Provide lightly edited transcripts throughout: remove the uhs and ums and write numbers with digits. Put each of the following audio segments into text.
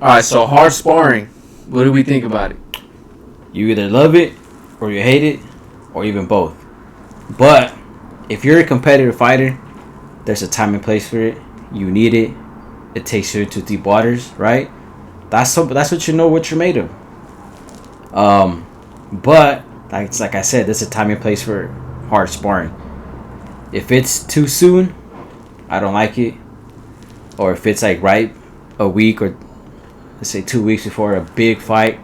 All right, so hard sparring. What do we think about it? You either love it or you hate it, or even both. But if you're a competitive fighter, there's a time and place for it. You need it. It takes you to deep waters, right? That's what you know what you're made of. But like I said, there's a time and place for hard sparring. If it's too soon, I don't like it. Or if it's like right a week or let's say 2 weeks before a big fight,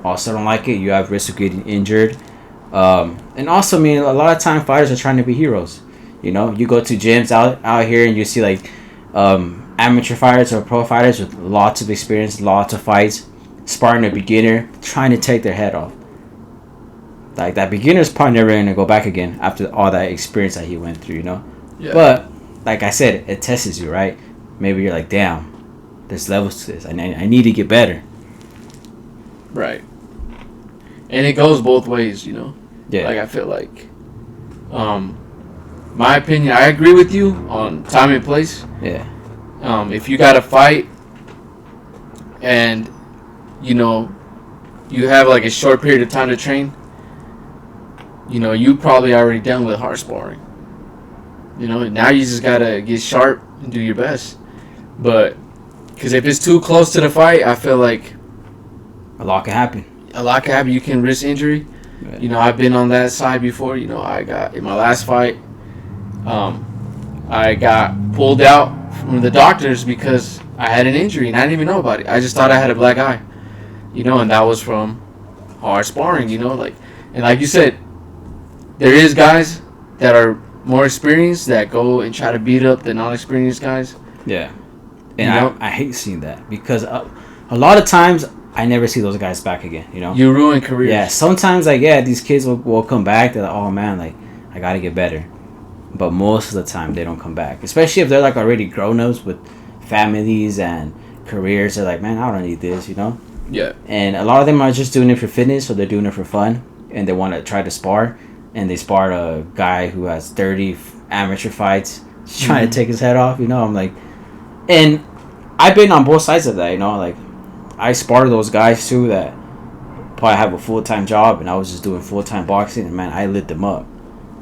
also don't like it. You have risk of getting injured. And also, I mean, a lot of time fighters are trying to be heroes. You know, you go to gyms out here and you see like amateur fighters or pro fighters with lots of experience, lots of fights, sparring a beginner, trying to take their head off. Like, that beginner's probably never going to go back again after all that experience that he went through, you know? Yeah. But, like I said, it tests you, right? Maybe you're like, damn, there's levels to this. I need to get better. Right. And it goes both ways, you know? Yeah. Like, I feel like, my opinion, I agree with you on time and place. Yeah. If you got to fight and, you know, you have like a short period of time to train, you know, you probably already done with hard sparring. You know, now you just got to get sharp and do your best. But, because if it's too close to the fight, I feel like a lot can happen. You can risk injury. Yeah. You know, I've been on that side before. You know, I got, in my last fight, I got pulled out from the doctors because I had an injury and I didn't even know about it. I just thought I had a black eye. You know, and that was from hard sparring, you know, like, and like you said, there is guys that are more experienced that go and try to beat up the non-experienced guys. Yeah. And I hate seeing that because a lot of times I never see those guys back again, you know? You ruin careers. Yeah, sometimes, like, yeah, these kids will come back. They're like, oh, man, like, I got to get better. But most of the time, they don't come back. Especially if they're, like, already grown-ups with families and careers. They're like, man, I don't need this, you know? Yeah. And a lot of them are just doing it for fitness, or they're doing it for fun. And they want to try to spar. And they spar a guy who has 30 amateur fights. Just trying to take his head off, you know? I'm like... And I've been on both sides of that, you know? Like, I spar those guys, too, that probably have a full-time job. And I was just doing full-time boxing. And, man, I lit them up.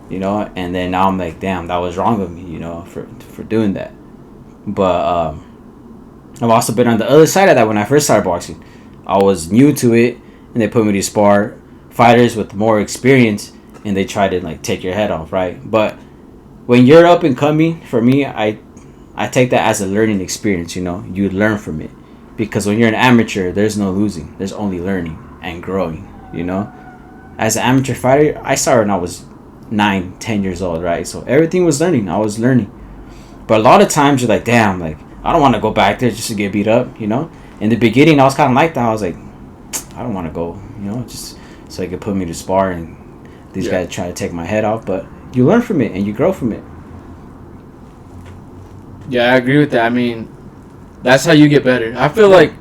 You know, and then now I'm like, damn, that was wrong of me, you know, for doing that. But I've also been on the other side of that when I first started boxing. I was new to it, and they put me to spar fighters with more experience, and they try to, like, take your head off, right? But when you're up and coming, for me, I take that as a learning experience, you know. You learn from it. Because when you're an amateur, there's no losing. There's only learning and growing, you know. As an amateur fighter, I started when I was 9-10 years old, right? So everything was learning. I was learning. But a lot of times you're like, damn, like, I don't want to go back there just to get beat up, you know? In the beginning, I was kind of like that. I was like, I don't want to go, you know, just so they could put me to spar and these guys try to take my head off. But you learn from it and you grow from it. Yeah, I agree with that. I mean, that's how you get better. I feel like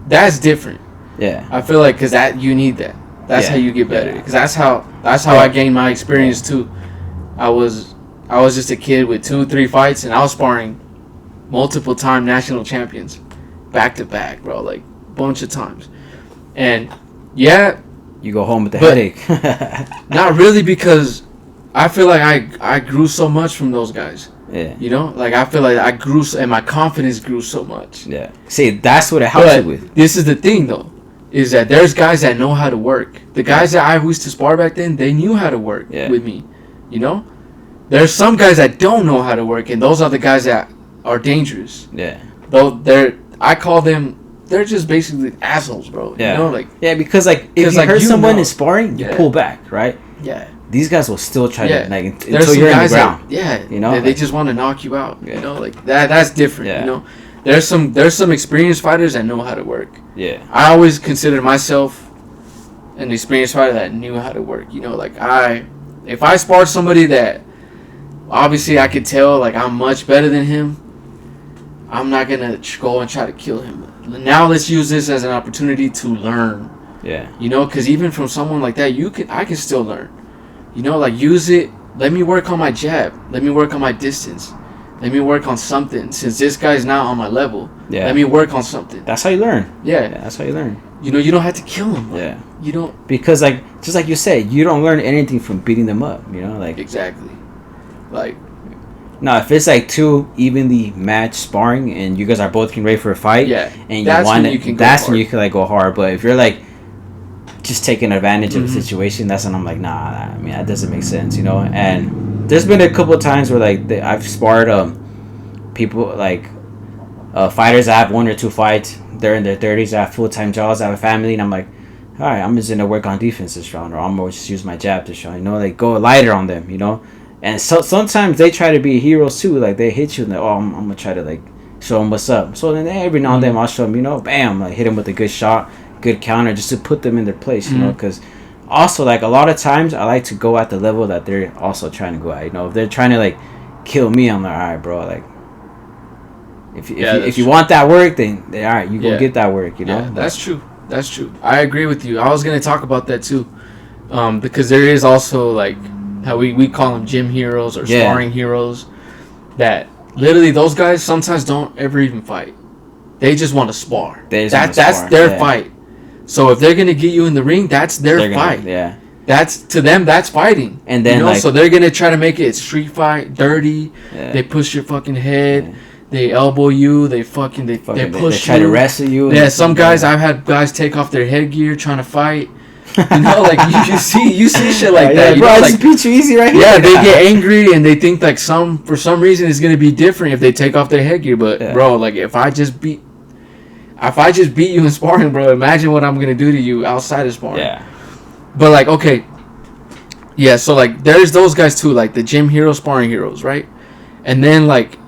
that's different. Yeah. I feel like because that you need that. That's how you get better. Because that's how I gained my experience too. I was just a kid with 2-3 fights, and I was sparring multiple time national champions, back to back, bro, like bunch of times. And you go home with the headache. Not really, because I feel like I grew so much from those guys. Yeah. You know, like I feel like I grew and my confidence grew so much. Yeah. See, that's what it helps you with. This is the thing though. Is that there's guys that know how to work. The guys that I used to spar back then, they knew how to work with me. You know? There's some guys that don't know how to work, and those are the guys that are dangerous. Yeah. Though I call them, they're just basically assholes, bro. Yeah. You know, like, yeah, because like if you hurt someone in sparring, you pull back, right? Yeah. These guys will still try to like there's until you're in the ground. You know, they just want to knock you out. You know, like that's different. Yeah. You know, there's some experienced fighters that know how to work. Yeah. I always consider myself an experienced fighter that knew how to work. You know, like if I sparred somebody that obviously I could tell like I'm much better than him, I'm not gonna go and try to kill him. Now let's use this as an opportunity to learn. Yeah. You know, because even from someone like that, I can still learn. You know, like use it. Let me work on my jab. Let me work on my distance. Let me work on something. Since this guy's not on my level, let me work on something. That's how you learn. Yeah, that's how you learn. You know, you don't have to kill him. Yeah. You don't. Because, like, just like you said, you don't learn anything from beating them up, you know? Like, exactly. Like, no, if it's like 2 evenly matched sparring and you guys are both getting ready for a fight, and you want it, that's when you can like go hard. But if you're like just taking advantage of the situation, that's when I'm like, nah, I mean, that doesn't make sense, you know? And there's been a couple of times where like I've sparred people like fighters that have 1 or 2 fights. They're in their 30s, they have full-time jobs, I have a family, and I'm like, all right, I'm just gonna work on defense this round, or I'm gonna just use my jab this round, you know, like go lighter on them, you know. And so sometimes they try to be heroes too, like they hit you and like, oh, I'm gonna try to like show them what's up. So then every now and then I'll show them, you know, bam, like hit them with a good shot, good counter, just to put them in their place, you know. Because also like a lot of times I like to go at the level that they're also trying to go at, you know. If they're trying to like kill me, I'm like, all right, bro, like if you want that work, then all right, you go get that work, you know. Yeah, that's true. That's true. I agree with you. I was gonna talk about that too, because there is also like how we call them gym heroes or sparring heroes, that literally those guys sometimes don't ever even fight. They just want to spar. That's their fight. So if they're gonna get you in the ring, that's their fight. That's to them. That's fighting. And then, you know, like, so they're gonna try to make it street fight, dirty. They push your fucking head. They elbow you. They push you. They try to wrestle you. Yeah, some guys, I've had guys take off their headgear trying to fight. You know, like you see shit like that. Bro, I just beat you easy right here. Yeah, they get angry and they think like for some reason it's gonna be different if they take off their headgear. But bro, like if I just beat you in sparring, bro, imagine what I'm gonna do to you outside of sparring. Yeah. But like, okay, yeah. So like, there's those guys too, like the gym heroes, sparring heroes, right? And then like,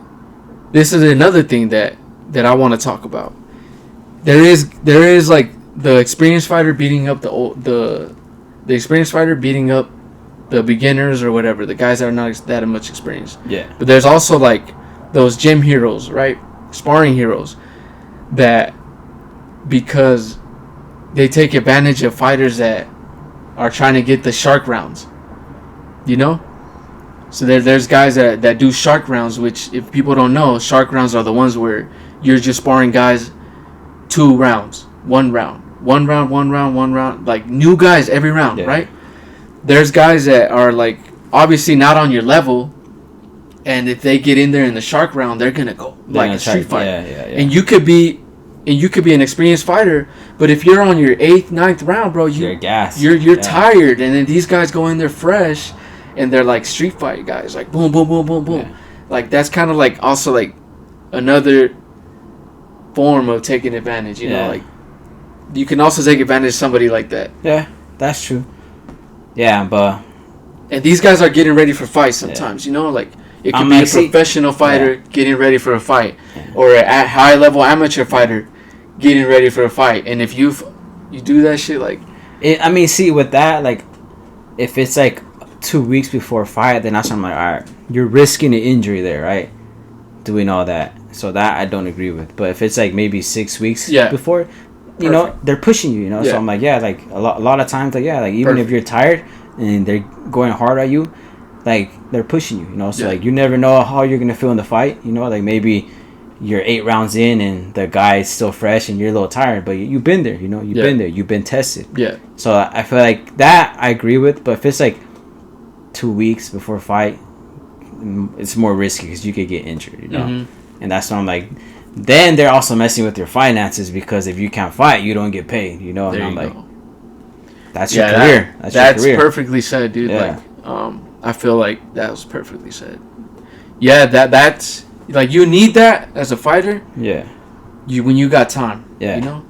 this is another thing that I want to talk about. There is like the experienced fighter beating up the experienced fighter beating up the beginners or whatever, the guys that are not that much experienced. Yeah. But there's also like those gym heroes, right? Sparring heroes that, because they take advantage of fighters that are trying to get the shark rounds, you know? So there's guys that do shark rounds, which if people don't know, shark rounds are the ones where you're just sparring guys 2 rounds, 1 round, like new guys every round, right? There's guys that are like obviously not on your level, and if they get in there in the shark round, they're gonna go like a street fight. And you could be an experienced fighter, but if you're on your 8th, 9th round, bro, you're gassed. You're tired, and then these guys go in there fresh. And they're like street fight guys, like boom, boom, boom, boom, boom. Yeah. Like that's kind of like also like another form of taking advantage. You know, like you can also take advantage of somebody like that. Yeah, that's true. Yeah, but and these guys are getting ready for fights sometimes. You know, like it could be a professional fighter getting ready for a fight, or a high level amateur fighter getting ready for a fight. And if you do that shit, like see with that, like if it's like 2 weeks before a fight, then that's when I'm like, all right, you're risking an injury there, right? Doing all that. So that I don't agree with. But if it's like maybe 6 weeks before, you know, they're pushing you, you know? So I'm like, like a lot of times, like, like even if you're tired and they're going hard at you, like they're pushing you, you know? So like you never know how you're going to feel in the fight, you know? Like maybe you're 8 rounds in and the guy's still fresh and you're a little tired, but you've been there, you know? You've been there. You've been tested. Yeah. So I feel like that I agree with. But if it's like 2 weeks before a fight, it's more risky because you could get injured, you know. And that's why I'm like, then they're also messing with your finances, because if you can't fight, you don't get paid, you know. And I'm like, that's your career. That's your career. Perfectly said, dude. Like, I feel like that was perfectly said. Yeah, that's like, you need that as a fighter. Yeah. When you got time. Yeah. You know,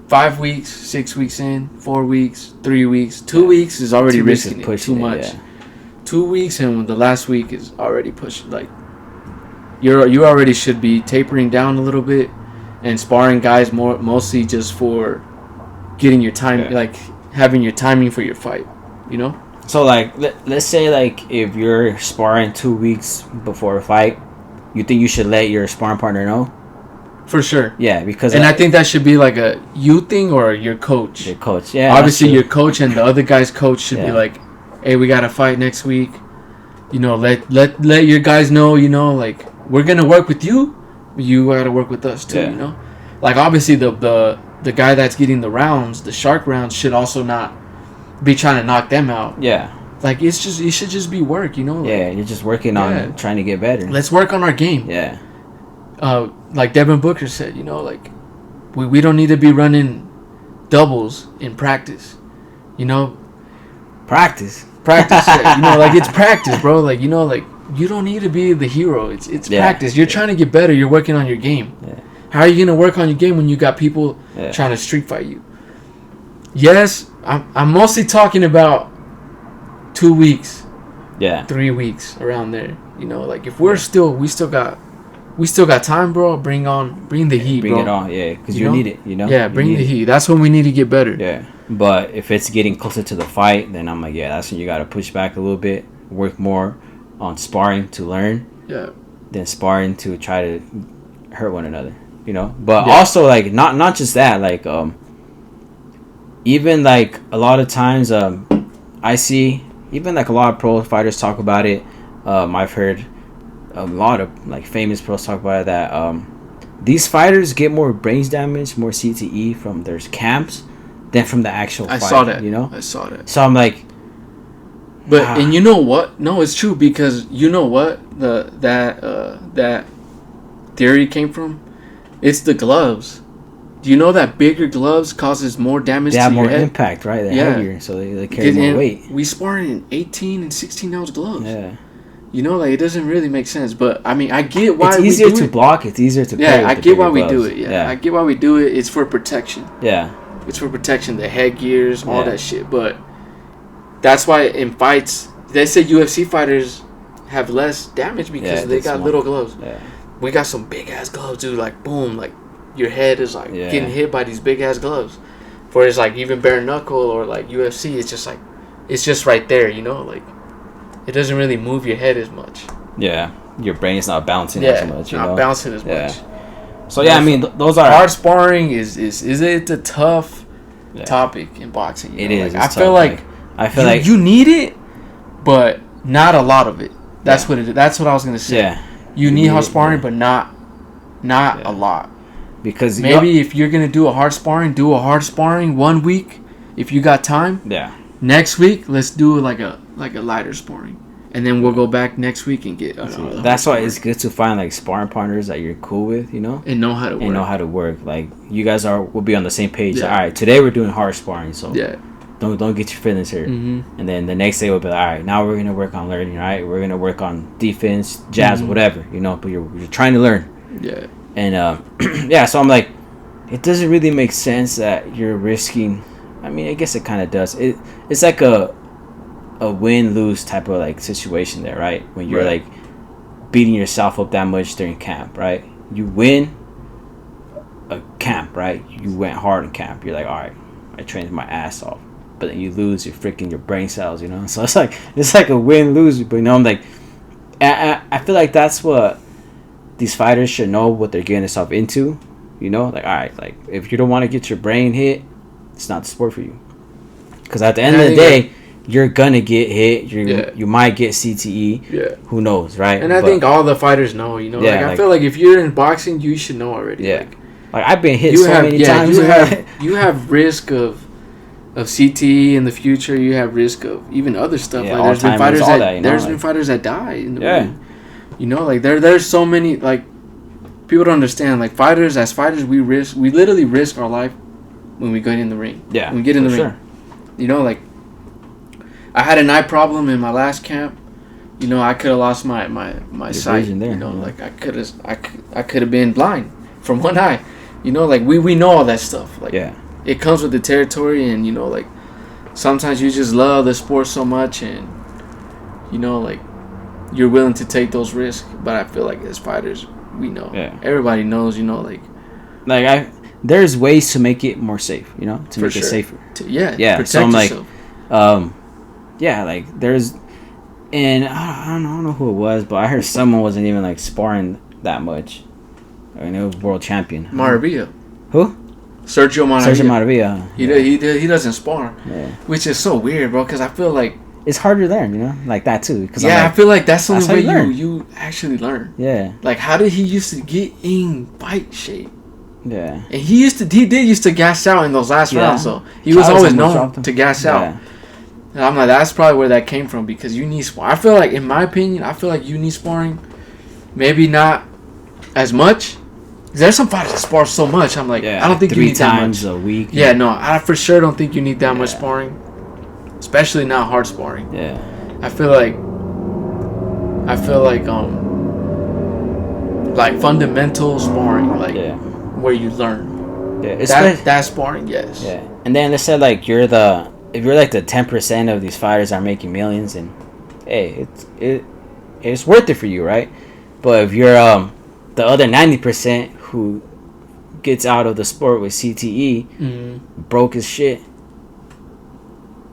5 weeks, 6 weeks in, 4 weeks, 3 weeks, 2 weeks is already risking it too much. 2 weeks, and the last week is already pushing. Like you already should be tapering down a little bit and sparring guys mostly just for getting your time, like having your timing for your fight, you know. So like let's say like if you're sparring 2 weeks before a fight, you think you should let your sparring partner know? For sure. Yeah, because I think that should be like a you thing or your coach. Your coach, yeah. Obviously, your coach and the other guy's coach should be like, hey, we got a fight next week. You know, let your guys know, you know, like we're gonna work with you. You gotta work with us too. Yeah. You know, like obviously the guy that's getting the rounds, the shark rounds, should also not be trying to knock them out. Yeah. Like it should just be work. You know. Like, Yeah, you're just working on trying to get better. Let's work on our game. Yeah. Like Devin Booker said, you know, like we don't need to be running doubles in practice. You know. Practice. Yeah, you know, like it's practice, bro. Like, you know, like you don't need to be the hero. It's practice. You're trying to get better. You're working on your game. Yeah. How are you gonna work on your game when you got people trying to street fight you? Yes, I'm mostly talking about 2 weeks. Yeah. 3 weeks around there. You know, like if we still got time, bro. Bring the heat, bring bro. it on, yeah, because you need it. You know. Yeah, bring the heat. That's when we need to get better. Yeah. But if it's getting closer to the fight, then I'm like, yeah, that's when you got to push back a little bit, work more on sparring to learn, than sparring to try to hurt one another, you know. But also, like, not just that, like, even like a lot of times, I see even like a lot of pro fighters talk about it. I've heard a lot of like famous pros talk about it, that these fighters get more brains damage, more CTE from their camps than from the actual fight. I saw that. You know? I saw that. So I'm like... But, and you know what? No, it's true, because you know what that theory came from? It's the gloves. Do you know that bigger gloves causes more damage to your head? They have more impact, right? They're heavier, so they carry more weight. We spar in 18 and 16-ounce gloves. Yeah. You know, like, it doesn't really make sense. But, I mean, I get why it's easier to block. It's easier to carry. Yeah, I get why we do it. Yeah, I get why we do it. It's for protection. Yeah. It's for protection, the headgears, all that shit. But that's why in fights, they say UFC fighters have less damage because they got little gloves. Yeah. We got some big ass gloves, dude. Like, boom, like your head is like getting hit by these big ass gloves. For it's like even bare knuckle or like UFC, it's just like it's just right there, you know, like it doesn't really move your head as much. Yeah, your brain's not bouncing as much. You not know? Bouncing as much. So I mean, those are hard sparring. Is it a tough topic in boxing? It is. Like, I feel like you need it, but not a lot of it. That's what it is. That's what I was gonna say. Yeah, you need hard sparring, but not a lot. Because maybe if you're gonna do a hard sparring, 1 week if you got time. Yeah. Next week, let's do like a lighter sparring. And then we'll go back next week and get. That's why it's good to find like sparring partners that you're cool with, you know, and know how to work. Like you guys will be on the same page. Like, all right, today we're doing hard sparring, so don't get your feelings hurt. Mm-hmm. And then the next day we'll be like, all right, now we're gonna work on learning. All right, we're gonna work on defense, jabs, whatever, you know. But you're trying to learn. Yeah. And so I'm like, it doesn't really make sense that you're risking. I mean, I guess it kind of does. It's like a win-lose type of like situation there, right? When you're like beating yourself up that much during camp, right? You win a camp, right? You went hard in camp. You're like, all right, I trained my ass off. But then you lose your brain cells, you know? So it's like a win-lose. But you know, I'm like, I feel like that's what these fighters should know what they're getting themselves into, you know? Like, all right, like if you don't want to get your brain hit, it's not the sport for you. Because at the end of the day, you're gonna get hit. You might get CTE. Yeah. Who knows, right? And I think all the fighters know. You know, I feel like if you're in boxing, you should know already. Yeah. Like I've been hit many times. You have risk of CTE in the future. You have risk of even other stuff. Yeah, like there's been fighters that die in the ring. You know, like there's so many like people don't understand. Like as fighters, we literally risk our life when we get in the ring. Yeah. When we get in the ring. You know, like. I had an eye problem in my last camp. You know, I could have lost my sight. There, you know, like I could have been blind from one eye. You know, like we know all that stuff. Like it comes with the territory, and you know, like sometimes you just love the sport so much, and you know, like you're willing to take those risks. But I feel like as fighters, we know. Yeah. Everybody knows. You know, like there's ways to make it more safe. You know, to make it safer. Protect so I'm yourself. Like, like there's, and I don't know who it was, but I heard someone wasn't even like sparring that much. I mean, it was world champion. Maravilla. Who? Sergio Maravilla. He doesn't spar, which is so weird, bro. Because I feel like it's harder to learn, you know, like that too. Cause yeah, like, I feel like that's the only how way you actually learn. Yeah. Like, how did he used to get in fight shape? Yeah. And he did used to gas out in those last rounds, so he was always known to gas out. And I'm like, that's probably where that came from, because you need sparring. I feel like, in my opinion, you need sparring. Maybe not as much. There's some fighters that spar so much. I'm like, I don't think you need that much. 3 times a week. Yeah, no, I for sure don't think you need that much sparring, especially not hard sparring. Yeah. I feel like fundamental sparring, like where you learn. Yeah, that sparring, yes. Yeah, and then let's say like if you're like the 10% of these fighters are making millions, and hey, it's worth it for you, right? But if you're the other 90% who gets out of the sport with CTE, broke as shit,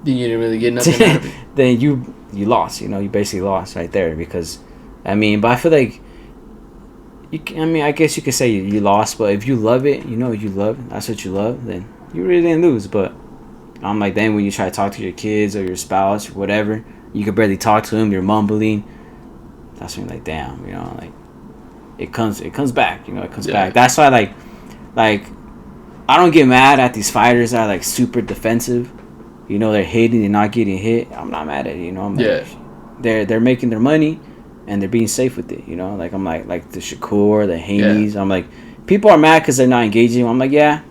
then you didn't really get nothing out of it. Then you lost. You know, you basically lost right there, because but I feel like I guess you could say you lost, but if you love it, that's what you love, then you really didn't lose. But I'm like, then when you try to talk to your kids or your spouse or whatever, you can barely talk to them, you're mumbling. That's when you're like, damn, like it comes back, it comes back. That's why like I don't get mad at these fighters that are like super defensive. They're hating and not getting hit. I'm not mad at it. I'm like, they're making their money and they're being safe with it. Like I'm like the Shakur, the Haney's. I'm like, people are mad because they're not engaging. I'm like, yeah,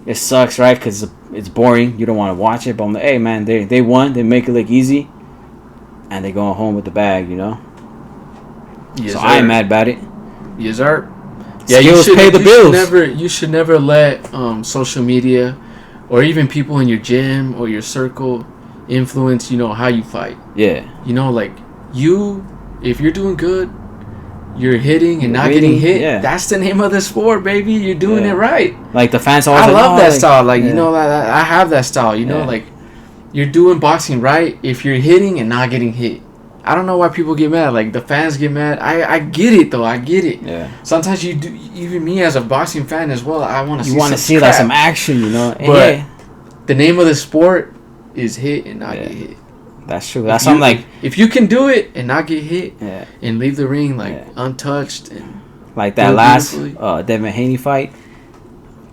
it sucks, right? Because it's boring. You don't want to watch it. But I'm like, hey man, they won. They make it look easy, and they going home with the bag. Yes, so I ain't mad about it. Yes, sir. Yeah, you should pay the bills. You should never let social media or even people in your gym or your circle influence, how you fight. Yeah. Like if you're doing good, you're hitting and not getting hit. Yeah. That's the name of the sport, baby. You're doing it right. Like the fans always. I love that style. Like I have that style. Like you're doing boxing right if you're hitting and not getting hit. I don't know why people get mad. Like the fans get mad. I get it though. I get it. Yeah. Sometimes you do. Even me as a boxing fan as well. I want to see. You want to see like some action, But the name of the sport is hit and not get hit. That's true. That's something like if you can do it and not get hit and leave the ring untouched and like that last Devin Haney fight.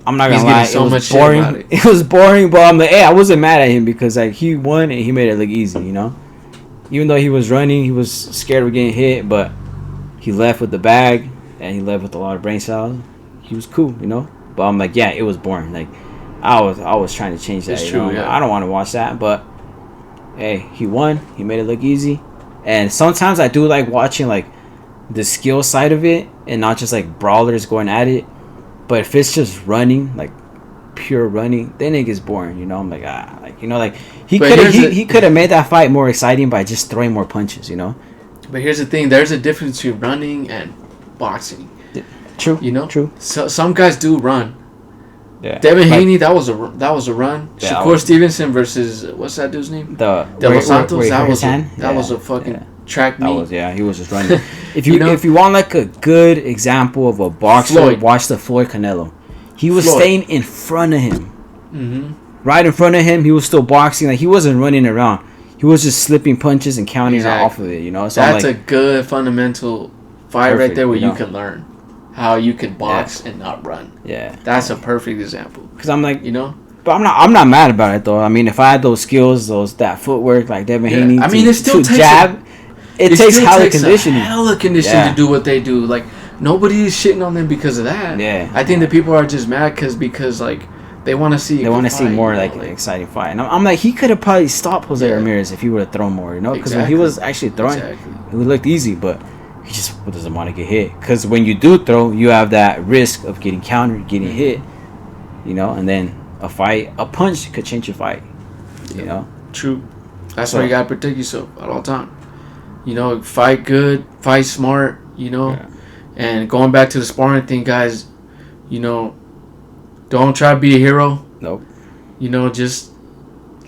I'm not gonna lie, so it was much boring. Shit about it was boring, but I'm like, hey, I wasn't mad at him because like he won and he made it look easy, Even though he was running, he was scared of getting hit, but he left with the bag and he left with a lot of brain cells. He was cool, But I'm like, yeah, it was boring. Like I was trying to change that. It's true, I don't want to watch that, but hey, he won. He made it look easy. And sometimes I do like watching like the skill side of it and not just like brawlers going at it. But if it's just running, like pure running, then it gets boring. I'm like, he could have made that fight more exciting by just throwing more punches. But here's the thing: there's a difference between running and boxing. True. True. So some guys do run. Yeah. Devin Haney, that was a run. Yeah, Shakur Stevenson versus what's that dude's name? De Los Santos. That was a fucking track meet. He was just running. If you want like a good example of a boxer, watch the Floyd Canelo. He was staying in front of him. Mm-hmm. Right in front of him, he was still boxing. Like he wasn't running around. He was just slipping punches and countering off of it. So that's a good fundamental fight right there where you can learn how you can box and not run. Yeah, that's a perfect example. Because I'm like, but I'm not mad about it though. I mean, if I had those skills, that footwork, like Devin Haney, it still takes jab. It takes hella conditioning. Hella conditioning to do what they do. Like nobody is shitting on them because of that. Yeah, I think the people are just mad because like they want to see. They want to see more like an exciting fight. And I'm like, he could have probably stopped Jose Ramirez if he would have thrown more. Because when he was actually throwing, it looked easy, but he just doesn't want to get hit. Because when you do throw, you have that risk of getting countered, getting hit. And then a punch could change your fight. True. That's why you gotta protect yourself at all time. Fight good, fight smart. And going back to the sparring thing, guys. Don't try to be a hero. Nope. Just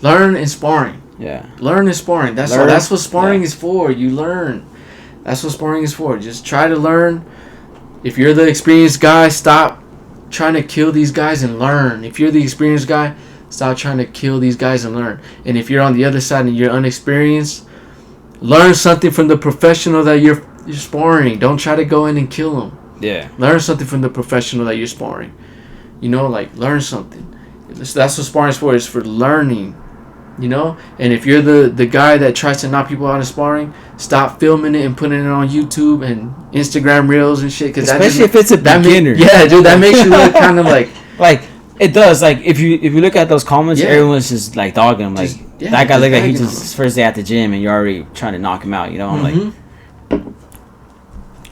learn in sparring. Yeah. Learn in sparring. That's what sparring is for. You learn. That's what sparring is for. Just try to learn. If you're the experienced guy, stop trying to kill these guys and learn. If you're the experienced guy, Stop trying to kill these guys and learn. And if you're on the other side and you're unexperienced, learn something from the professional that you're sparring. Don't try to go in and kill them. Yeah. Learn something from the professional that you're sparring. You know, like, learn something. That's what sparring for, is for learning. You know? And if you're the guy that tries to knock people out in sparring, stop filming it and putting it on YouTube and Instagram Reels and shit. Especially if it's a beginner. Yeah, dude, that makes you look kind of like... Like, it does. Like, if you look at those comments, everyone's just, like, dogging him. Like, that guy looked like he just his first day at the gym and you're already trying to knock him out, you know? I'm like...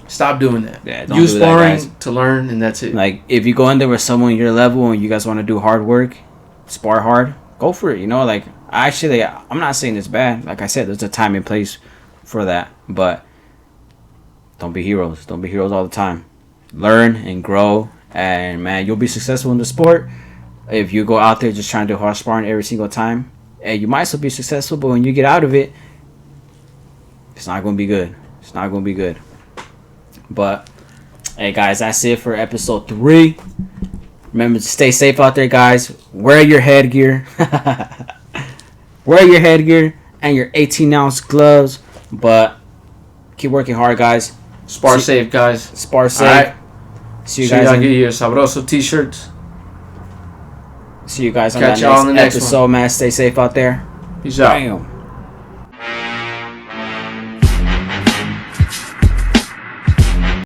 Stop doing that. Yeah, don't use do sparring that, to learn, and that's it. Like, if you go in there with someone your level and you guys want to do hard work, spar hard, go for it, you know? Like, actually, I'm not saying it's bad. Like I said, there's a time and place for that. But don't be heroes. Don't be heroes all the time. Learn and grow, and, man, you'll be successful in the sport. If you go out there just trying to do hard sparring every single time, and you might still be successful, but when you get out of it, it's not going to be good. It's not going to be good. But, hey, guys, that's it for episode 3. Remember to stay safe out there, guys. Wear your headgear. Wear your headgear and your 18-ounce gloves. But keep working hard, guys. Spar safe, guys. Spar safe. All right. See you guys. I'll get you Sabroso t-shirts. See you guys on Catch that y'all on the next episode, one. man. Stay safe out there. Peace out. Bam.